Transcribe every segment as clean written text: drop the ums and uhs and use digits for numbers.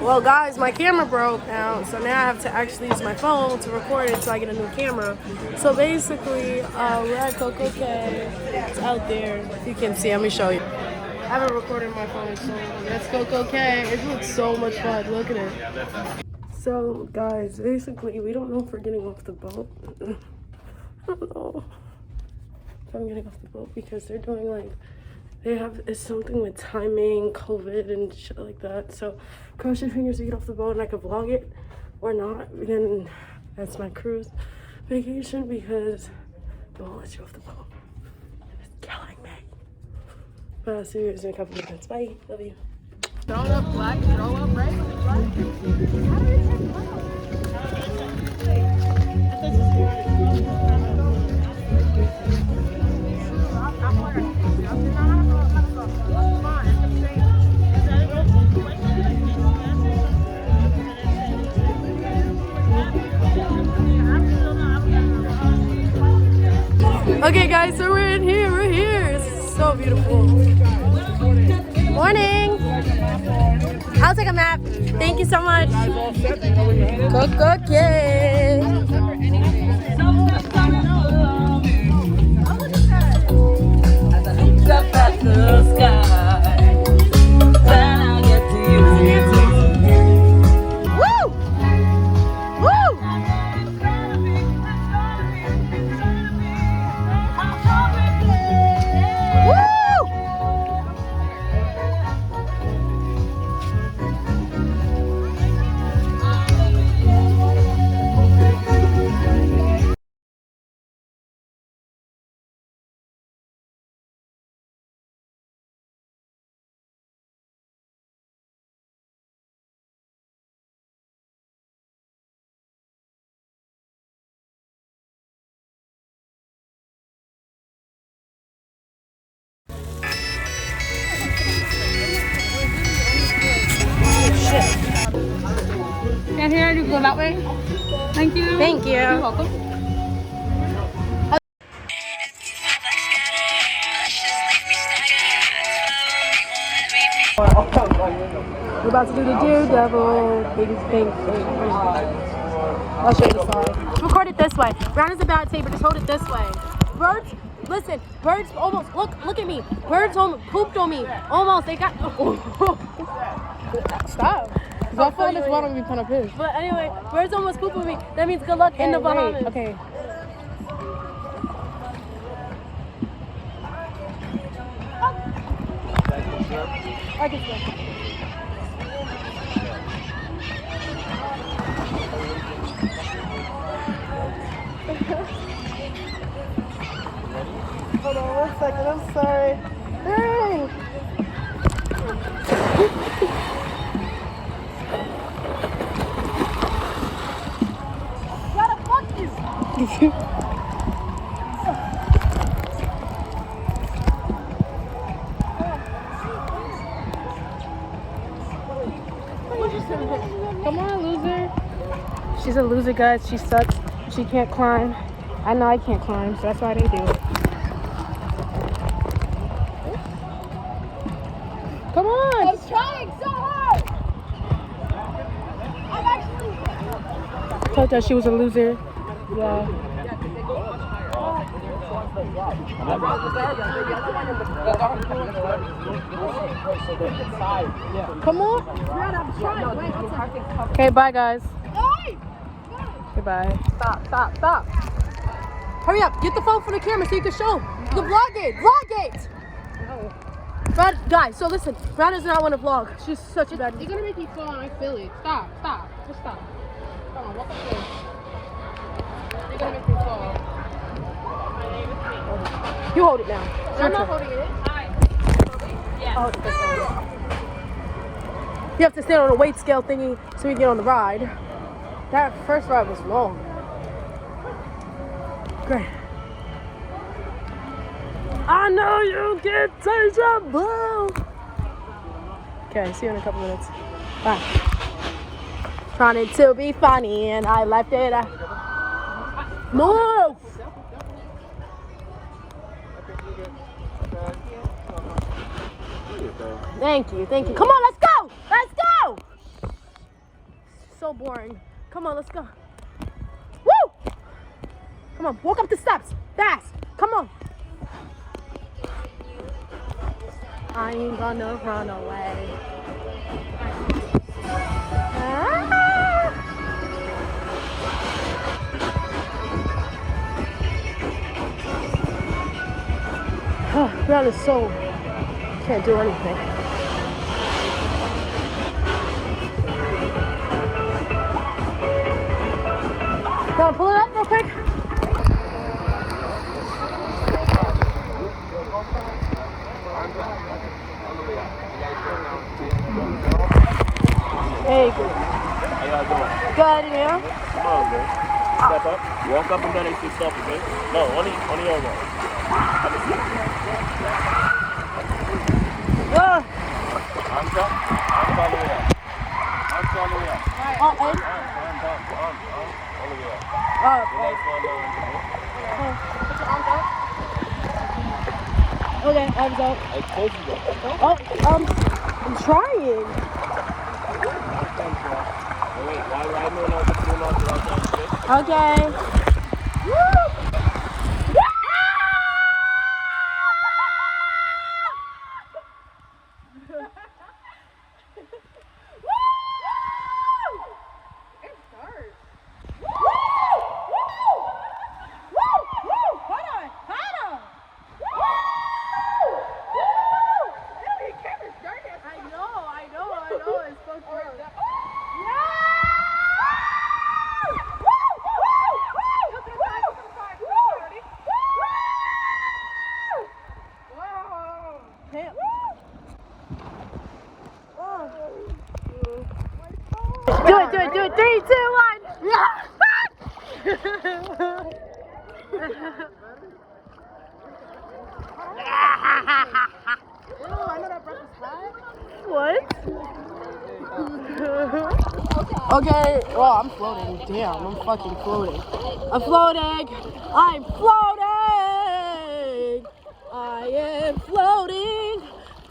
Well, guys, my camera broke now, so now I have to actually use my phone to record it so I get a new camera. So basically, we're at Coco Cay. It's out there. If you can see, let me show you. I haven't recorded my phone in so long. That's Coco Cay. It looks so much fun. Look at it. So, guys, basically, we don't know if we're getting off the boat. I don't know if I'm getting off the boat because they're doing like, it's something with timing, COVID, and shit like that. So, cross your fingers to get off the boat and I can vlog it or not. Then that's my cruise vacation because they won't let you off the boat. It's killing me. But I'll see you guys in a couple of minutes. Bye. Love you. Throw up black, throw up right. Okay, guys, so we're here. We're here. It's so beautiful. Morning. I'll take a map. Thank you so much. Coco Cay. Up at the sky, then I'll get to you. Woo! Woo! And here, you go that way. Thank you. Thank you. You're welcome. We're about to do the daredevil. Bing. I'll show you the side. Record it this way. Round is a bad tape, but just hold it this way. Birds, listen. Birds almost, look at me. Birds almost pooped on me. Almost, they got. Stop. Because I feel like this water would be kind of pissed. But anyway, birds almost pooped on me. That means good luck in the Bahamas. Okay. I can swim. Hold on 1 second, I'm sorry. Hey! What the fuck is Come on, loser. She's a loser, guys. She sucks. She can't climb. I know I can't climb, so that's why they do it. Come on! I'm trying so hard. I'm actually. Told her she was a loser. Yeah. Come on. Okay, bye, guys. Goodbye. Stop. Hurry up. Get the phone for the camera so you can show. You can vlog it. But guys, so listen. Brown does not want to vlog. She's such a bad. You're gonna make me fall and I feel it. Stop. Just stop. Come on, walk up there. You're gonna make me fall. You hold it now. I'm not holding it. I'll hold it this way. You have to stand on a weight scale thingy so we can get on the ride. That first ride was long. Great. I know you can taste your blue. Okay, see you in a couple minutes. Bye. Trying to be funny and I left it. Move! Thank you. Come on, let's go! so boring. Come on, let's go. Woo! Come on, walk up the steps. Fast. Come on. I ain't gonna run away. Ground is so, can't do anything. Go pull it up real quick. Hey, good. How y'all doing? Good, yeah? Come on, man. Step up. Walk up and down and stop, okay? No, only your one. Hands up. Hands all the way up. Hands all the way up. Oh, Arms all the way up. Oh, Nice one down. okay, arms out. I told you that. Oh, I'm trying. Wait, why no one else doing all the right? Okay. Woo! Do it. 3, 2, 1. What? Okay, well, I'm floating. Damn, I'm fucking floating. I'm floating. I am floating.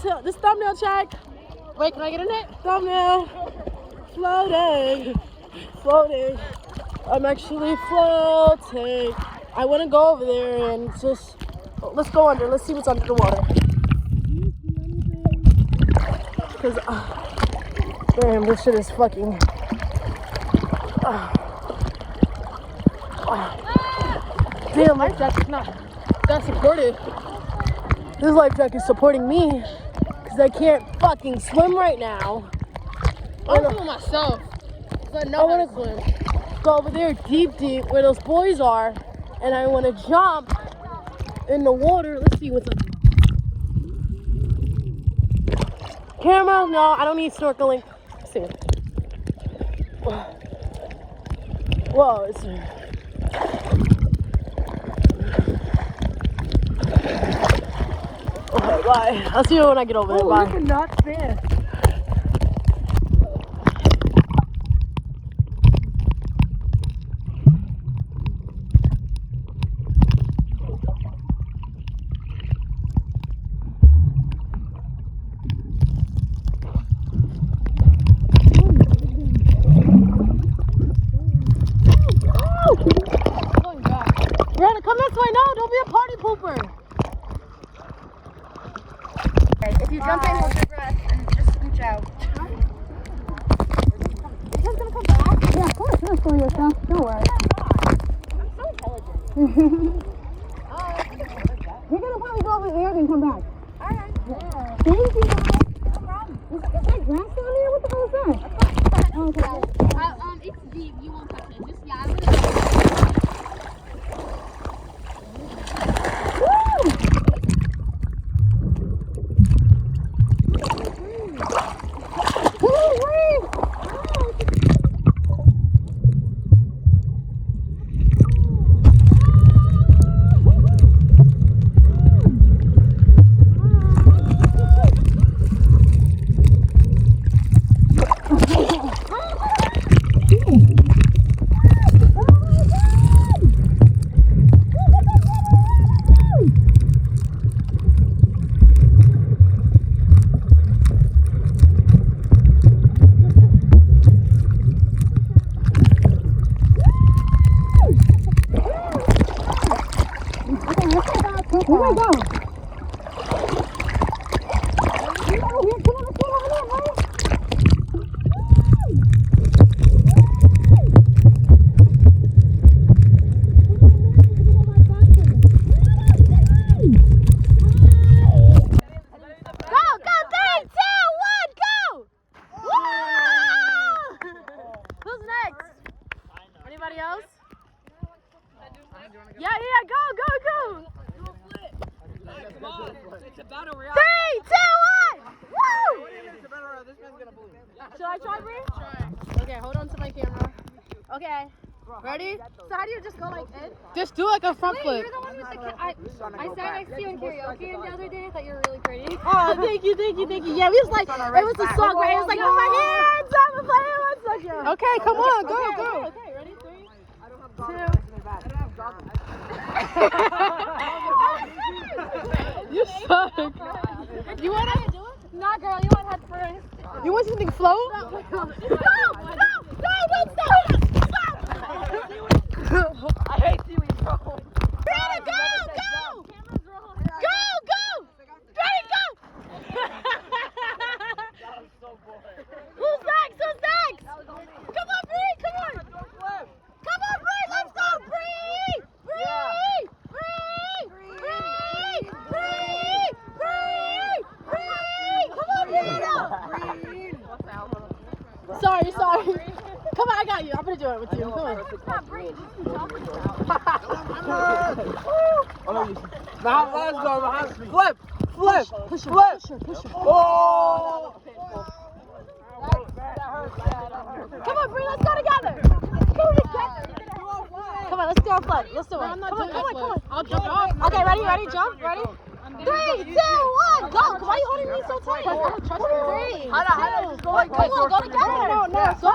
So, this thumbnail check. Wait, can I get in it? Thumbnail. Floating. I'm actually floating. I want to go over there and just, let's go under. Let's see what's under the water. Because, damn, this shit is fucking. Damn, life jacket's not that supportive. This life jacket's supporting me because I can't fucking swim right now. I'm swimming myself. I want to swim. Go over there deep where those boys are, and I want to jump in the water. Let's see what's up. Camera? No, I don't need snorkeling. Let's see. Whoa, it's. Okay, bye. I'll see you when I get over there. Bye. Look at not there. Come this way, no, don't be a party pooper. Okay, if you jump in, hold your breath and just scooch out. You guys gonna come back? Yeah, of course. You're still yourself. Don't worry. I'm so intelligent. We're gonna probably go over there and come back. Alright. Yeah. Thank you. No problem. Is that grass down there? What the hell is that? Oh, okay. It's deep. You won't touch it. Just yeah. Anybody else? Yeah, go. It's a battle royale. 3, 2, 1! Woo! This man's gonna believe. Should I try, Bree? Try. Okay, hold on to my camera. Okay. Ready? So how do you just go like in? Just do like a front flip. You're the one with the I sat next to you in karaoke and the other day. I thought you were really pretty. Oh, thank you. Yeah, we was like, it was a song, right? It was like, oh my hands, I'm playing my song. Okay, come on, go. Okay, ready? 3, 2. You suck. You want to do it? Nah, girl, you went head first. You want something float? No, don't stop. I hate seaweed, bro. Ready, go. Ready, go. Who's next? Come on, Bree, let's go, Bree. Sorry. Come on, I got you. I'm gonna do it with you. Come on. Now let's go. Flip. Push her. Oh! Come on, Bree, let's go together. Come on, let's go on flip. Let's do it. Come on. I'll jump off. Okay, ready, jump, ready? 3, 2, 1, go! Why are you holding me so tight? Trust me. Hold on. Just go like Come on, go together. No. Go.